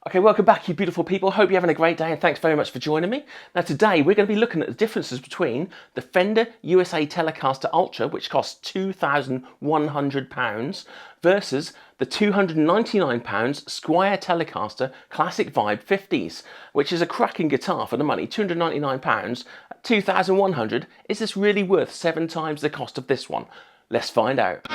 Okay, welcome back, you beautiful people. Hope you're having a great day and thanks very much for joining me. Now today we're going to be looking at the differences between the Fender USA Telecaster Ultra, which costs £2,100, versus the £299 Squier Telecaster Classic Vibe 50s, which is a cracking guitar for the money. £299 at £2,100. Is this really worth 7 times the cost of this one? Let's find out.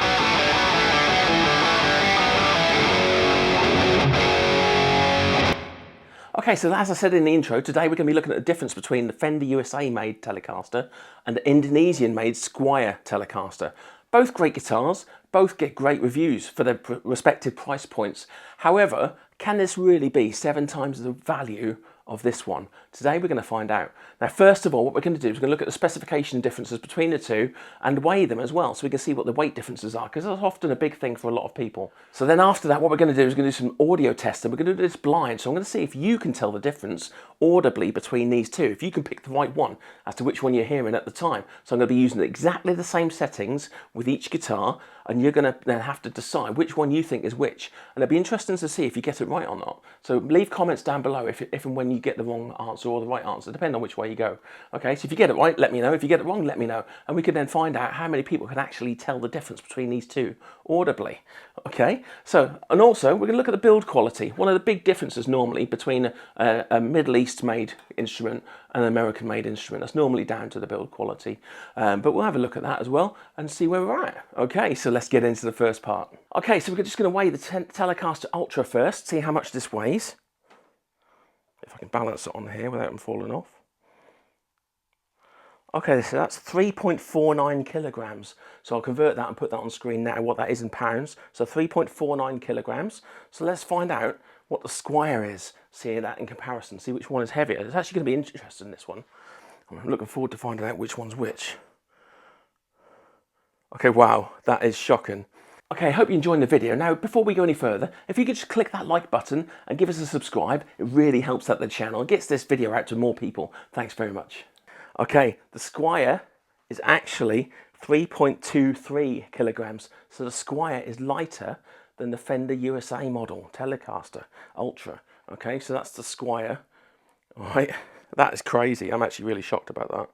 Okay, so as I said in the intro, today we're going to be looking at the difference between the Fender USA made Telecaster and the Indonesian made Squier Telecaster. Both great guitars, both get great reviews for their respective price points. However, can this really be 7 times the value of this one? Today we're going to find out. Now first of all, what we're going to do is we're going to look at the specification differences between the two and weigh them as well, so we can see what the weight differences are, because that's often a big thing for a lot of people. So then after that, what we're going to do is we're going to do some audio testing. We're going to do this blind, so I'm going to see if you can tell the difference audibly between these two, if you can pick the right one as to which one you're hearing at the time. So I'm going to be using exactly the same settings with each guitar, and you're going to then have to decide which one you think is which. And it'll be interesting to see if you get it right or not. So leave comments down below if and when you get the wrong answer or the right answer, depending on which way you go. Okay, so if you get it right, let me know. If you get it wrong, let me know. And we can then find out how many people can actually tell the difference between these two audibly. Okay, so, and also we're going to look at the build quality. One of the big differences normally between a Middle East made instrument and an American made instrument, that's normally down to the build quality. But we'll have a look at that as well and see where we're at. Okay, so let's get into the first part. Okay, so we're just going to weigh the Telecaster Ultra first, see how much this weighs. If I can balance it on here without them falling off. Okay, so that's 3.49 kilograms. So I'll convert that and put that on screen now, what that is in pounds. So 3.49 kilograms. So let's find out what the Squier is, see that in comparison, see which one is heavier. It's actually going to be interesting, this one. I'm looking forward to finding out which one's which. Okay, wow, that is shocking. Okay, I hope you're enjoying the video. Now, before we go any further, if you could just click that like button and give us a subscribe, it really helps out the channel and gets this video out to more people. Thanks very much. Okay, the Squier is actually 3.23 kilograms. So the Squier is lighter than the Fender USA model Telecaster Ultra. Okay, so that's the Squier. All right, that is crazy. I'm actually really shocked about that.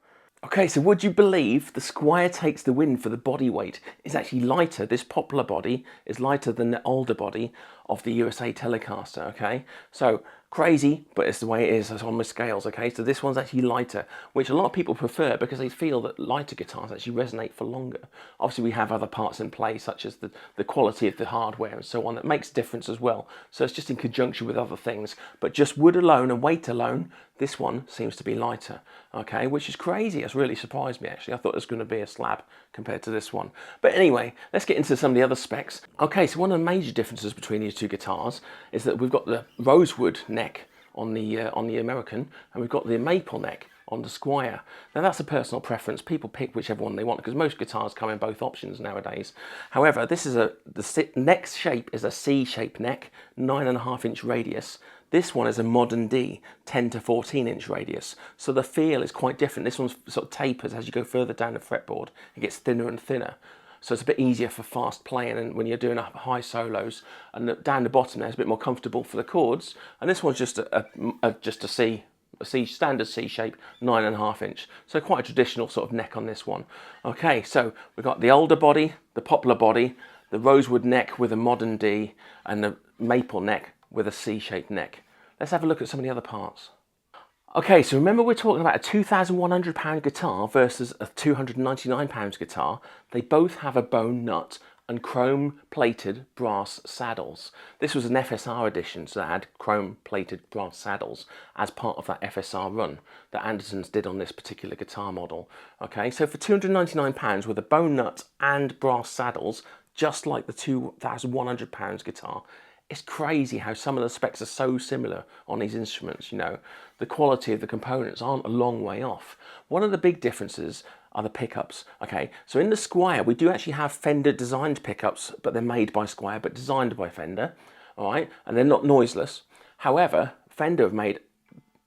Okay, so would you believe the Squier takes the win for the body weight? It's actually lighter. This poplar body is lighter than the older body of the USA Telecaster, okay? So crazy, but it's the way it is. It's on the scales, okay? So this one's actually lighter, which a lot of people prefer because they feel that lighter guitars actually resonate for longer. Obviously, we have other parts in play, such as the quality of the hardware and so on, that makes a difference as well. So it's just in conjunction with other things. But just wood alone and weight alone, this one seems to be lighter, okay? Which is crazy. It's really surprised me, actually. I thought it was going to be a slab compared to this one. But anyway, let's get into some of the other specs. Okay, so one of the major differences between these two guitars is that we've got the rosewood neck on the American, and we've got the maple neck on the Squier. Now that's a personal preference. People pick whichever one they want because most guitars come in both options nowadays. However, this is the neck shape is a C-shaped neck, 9.5-inch radius. This one is a modern D, 10 to 14-inch radius. So the feel is quite different. This one sort of tapers as you go further down the fretboard. It gets thinner and thinner. So it's a bit easier for fast playing and when you're doing high solos. And down the bottom there is a bit more comfortable for the chords. And this one's just a standard C shape, 9.5-inch. So quite a traditional sort of neck on this one. Okay, so we've got the older body, the poplar body, the rosewood neck with a modern D, and the maple neck with a C-shaped neck. Let's have a look at some of the other parts. Okay, so remember we're talking about a £2,100 guitar versus a £299 guitar. They both have a bone nut and chrome-plated brass saddles. This was an FSR edition, so they had chrome-plated brass saddles as part of that FSR run that Andertons did on this particular guitar model. Okay, so for £299 with a bone nut and brass saddles, just like the £2,100 guitar, it's crazy how some of the specs are so similar on these instruments, you know. The quality of the components aren't a long way off. One of the big differences are the pickups, okay? So in the Squier, we do actually have Fender designed pickups, but they're made by Squier, but designed by Fender, all right? And they're not noiseless. However, Fender have made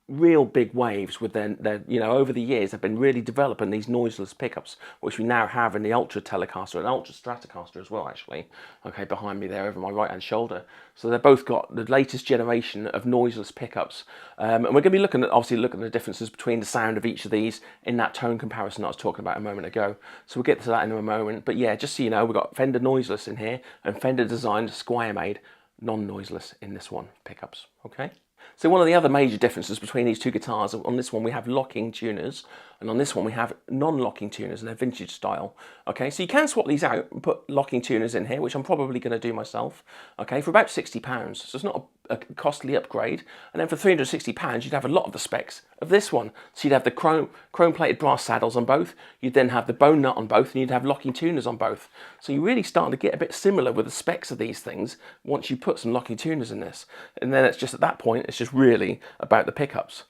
real big waves with their you know, over the years they've been really developing these noiseless pickups, which we now have in the Ultra Telecaster and Ultra Stratocaster as well, actually. Okay, behind me there over my right hand shoulder. So they've both got the latest generation of noiseless pickups, and we're going to be looking at the differences between the sound of each of these in that tone comparison I was talking about a moment ago. So we'll get to that in a moment. But yeah, just so you know, we've got Fender noiseless in here and Fender designed, Squier made non-noiseless in this one pickups. Okay. So one of the other major differences between these two guitars, on this one we have locking tuners, and on this one we have non-locking tuners, and they're vintage style. Okay, so you can swap these out and put locking tuners in here, which I'm probably going to do myself, okay, for about £60. So it's not a costly upgrade. And then for £360, you'd have a lot of the specs of this one. So you'd have the chrome-plated brass saddles on both, you'd then have the bone nut on both, and you'd have locking tuners on both. So you're really starting to get a bit similar with the specs of these things once you put some locking tuners in this. And then it's just at that point, it's just really about the pickups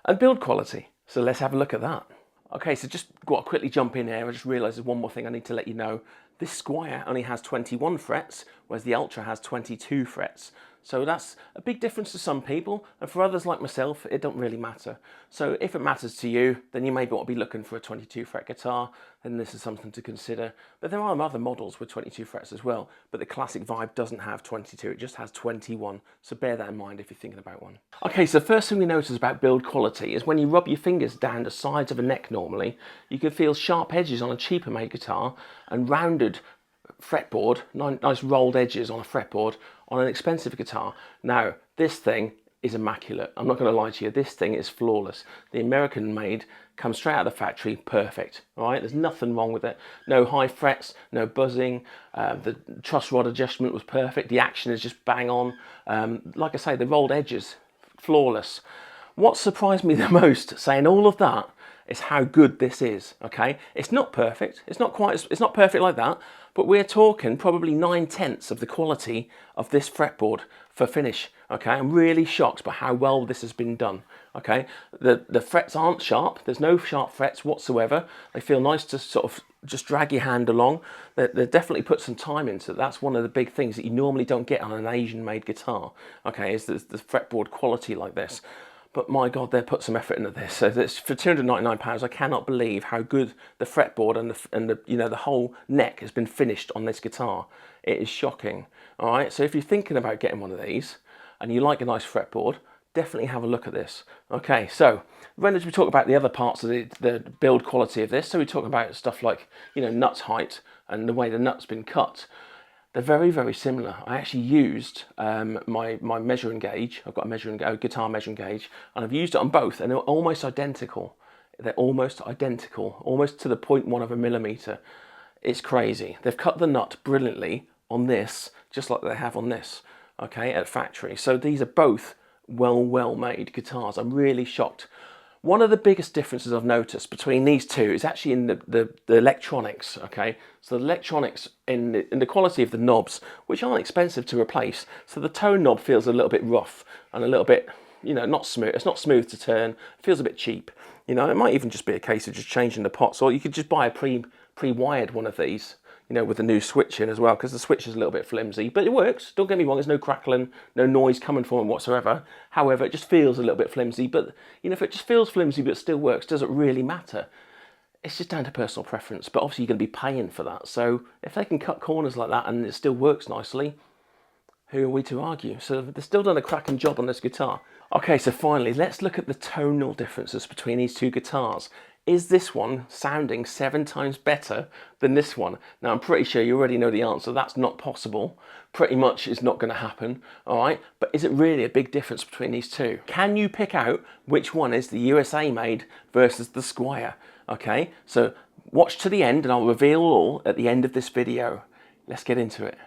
and build quality. So let's have a look at that. Okay, so just got to quickly jump in here. I just realised there's one more thing I need to let you know. This Squier only has 21 frets, whereas the Ultra has 22 frets. So that's a big difference to some people, and for others like myself, it don't really matter. So if it matters to you, then you may want to be looking for a 22 fret guitar, then this is something to consider. But there are other models with 22 frets as well, but the classic vibe doesn't have 22, it just has 21. So bear that in mind if you're thinking about one. Okay, so first thing we notice about build quality is when you rub your fingers down the sides of a neck normally, you can feel sharp edges on a cheaper made guitar and rounded fretboard, nice rolled edges on a fretboard on an expensive guitar. Now, this thing is immaculate. I'm not going to lie to you, this thing is flawless. The American made comes straight out of the factory, perfect. All right, there's nothing wrong with it. No high frets, no buzzing. The truss rod adjustment was perfect. The action is just bang on. Like I say, the rolled edges, flawless. What surprised me the most, saying all of that, is how good this is. Okay, it's not perfect. It's not perfect like that. But we're talking probably 9/10 of the quality of this fretboard for finish. Okay, I'm really shocked by how well this has been done. Okay, the frets aren't sharp. There's no sharp frets whatsoever. They feel nice to sort of just drag your hand along. They definitely put some time into it. That's one of the big things that you normally don't get on an Asian-made guitar. Okay, is the fretboard quality like this. But my God, they put some effort into this. So this, for £299, I cannot believe how good the fretboard and the you know, the whole neck has been finished on this guitar. It is shocking. All right, so if you're thinking about getting one of these and you like a nice fretboard, definitely have a look at this. Okay, so when we talk about the other parts of the build quality of this, so we talk about stuff like, you know, nut height and the way the nut's been cut. They're very, very similar. I actually used my measuring gauge. I've got a guitar measuring gauge, and I've used it on both, and they're almost identical. They're almost identical, almost to the 0.1 of a millimeter. It's crazy. They've cut the nut brilliantly on this, just like they have on this, okay, at factory. So these are both well made guitars. I'm really shocked. One of the biggest differences I've noticed between these two is actually in the electronics, okay? So the electronics in the quality of the knobs, which aren't expensive to replace. So the tone knob feels a little bit rough and a little bit, you know, not smooth. It's not smooth to turn. It feels a bit cheap. You know, it might even just be a case of just changing the pots, or you could just buy a pre-wired one of these, you know, with the new switch in as well, because the switch is a little bit flimsy, but it works. Don't get me wrong, there's no crackling, no noise coming from it whatsoever. However, it just feels a little bit flimsy, but, you know, if it just feels flimsy but still works, does it really matter? It's just down to personal preference, but obviously you're going to be paying for that. So if they can cut corners like that and it still works nicely, who are we to argue? So they've still done a cracking job on this guitar. Okay, so finally, let's look at the tonal differences between these two guitars. Is this one sounding 7 times better than this one? Now, I'm pretty sure you already know the answer. That's not possible. Pretty much is not going to happen, all right? But is it really a big difference between these two? Can you pick out which one is the USA made versus the Squier? Okay, so watch to the end and I'll reveal all at the end of this video. Let's get into it.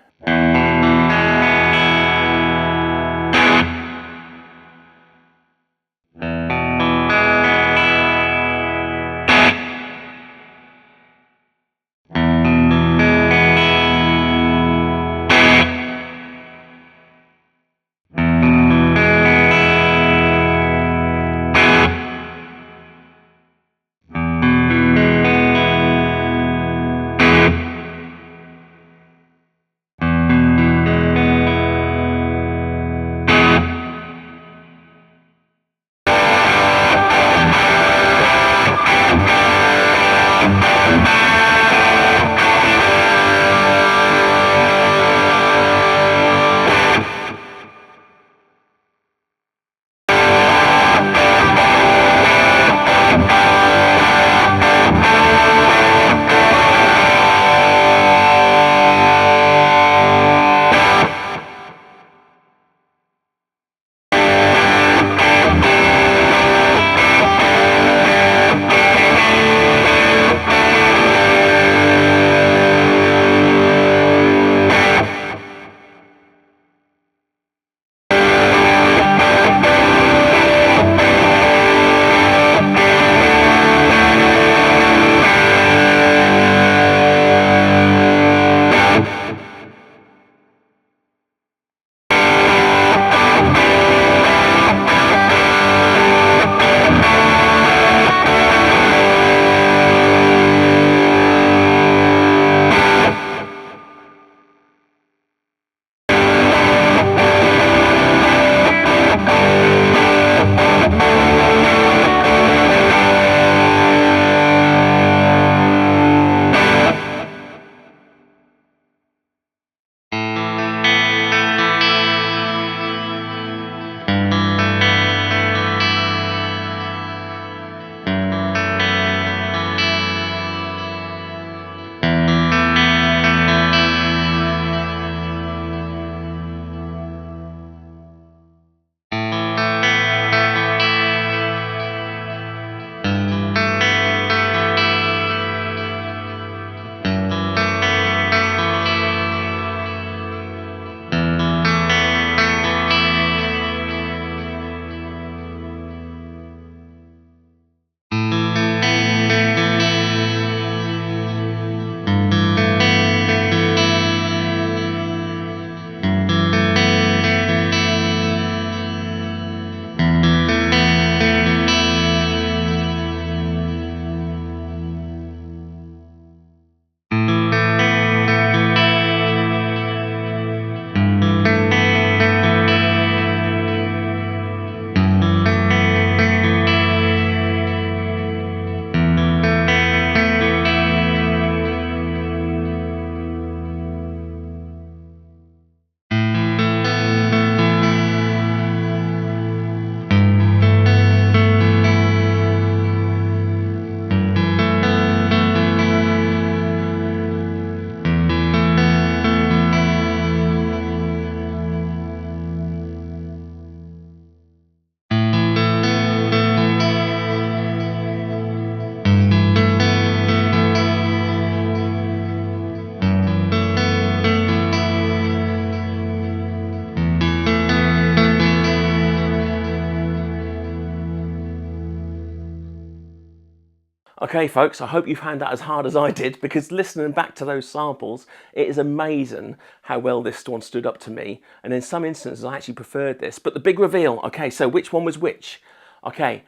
Okay folks, I hope you found that as hard as I did, because listening back to those samples, it is amazing how well this one stood up to me. And in some instances I actually preferred this. But the big reveal, okay, so which one was which? Okay,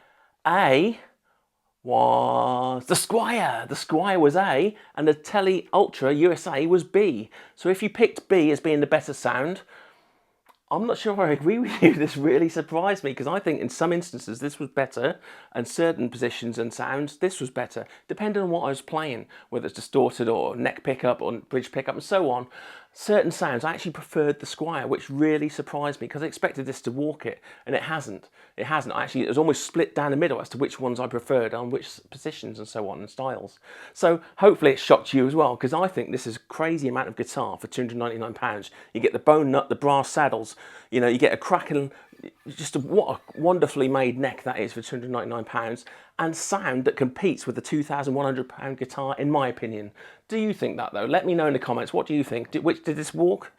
A was the Squier. The Squier was A and the Tele Ultra USA was B. So if you picked B as being the better sound, I'm not sure I agree with you. This really surprised me, because I think in some instances this was better, and certain positions and sounds this was better, depending on what I was playing, whether it's distorted or neck pickup or bridge pickup and so on. Certain sounds I actually preferred the Squier, which really surprised me, because I expected this to walk it, and it hasn't. It hasn't. Actually, it was almost split down the middle as to which ones I preferred on which positions and so on and styles. So hopefully it shocked you as well, because I think this is a crazy amount of guitar for £299. You get the bone nut, the brass saddles, you know, you get a cracking, what a wonderfully made neck that is for £299, and sound that competes with the £2,100 guitar, in my opinion. Do you think that though? Let me know in the comments. What do you think? Did this walk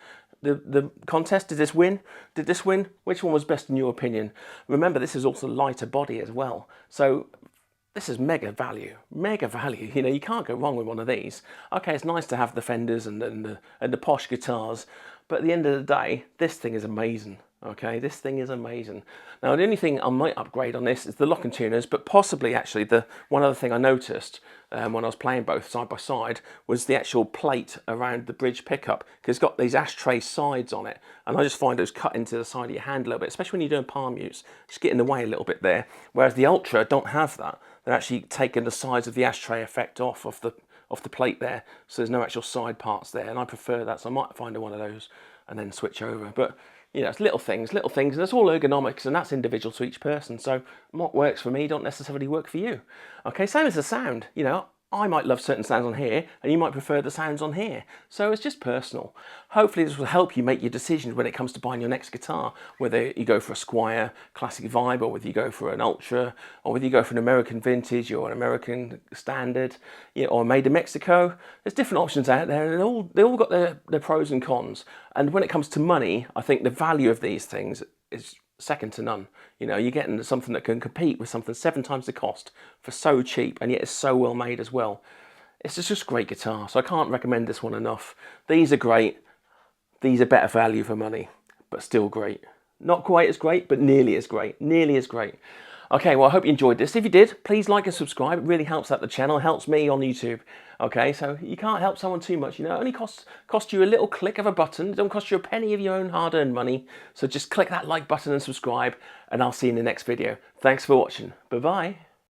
the contest? Did this win? Did this win? Which one was best in your opinion? Remember, this is also lighter body as well. So this is mega value, mega value. You know, you can't go wrong with one of these. Okay, it's nice to have the Fenders and the posh guitars, but at the end of the day, this thing is amazing. Okay, this thing is amazing. Now, the only thing I might upgrade on this is the lock and tuners, but possibly actually the one other thing I noticed when I was playing both side by side was the actual plate around the bridge pickup, because it's got these ashtray sides on it, and I just find those cut into the side of your hand a little bit, especially when you're doing palm mutes, just get in the way a little bit there. Whereas the Ultra don't have that. They're actually taking the sides of the ashtray effect off the plate there, so there's no actual side parts there, and I prefer that, so I might find one of those and then switch over. But you know, it's little things, and it's all ergonomics, and that's individual to each person. So what works for me don't necessarily work for you. Okay, same as the sound. You know, I might love certain sounds on here, and you might prefer the sounds on here. So it's just personal. Hopefully this will help you make your decisions when it comes to buying your next guitar, whether you go for a Squier Classic Vibe, or whether you go for an Ultra, or whether you go for an American Vintage or an American Standard, you know, or made in Mexico. There's different options out there, and they all got their pros and cons. And when it comes to money, I think the value of these things is second to none. You know, you're getting something that can compete with something 7 times the cost for so cheap, and yet it's so well made as well. It's just great guitar, so I can't recommend this one enough. These are great. These are better value for money, but still great. Not quite as great, but nearly as great. Nearly as great. Okay, well, I hope you enjoyed this. If you did, please like and subscribe. It really helps out the channel, helps me on YouTube. Okay, so you can't help someone too much, you know. It only cost you a little click of a button. It don't cost you a penny of your own hard-earned money. So just click that like button and subscribe, and I'll see you in the next video. Thanks for watching. Bye-bye.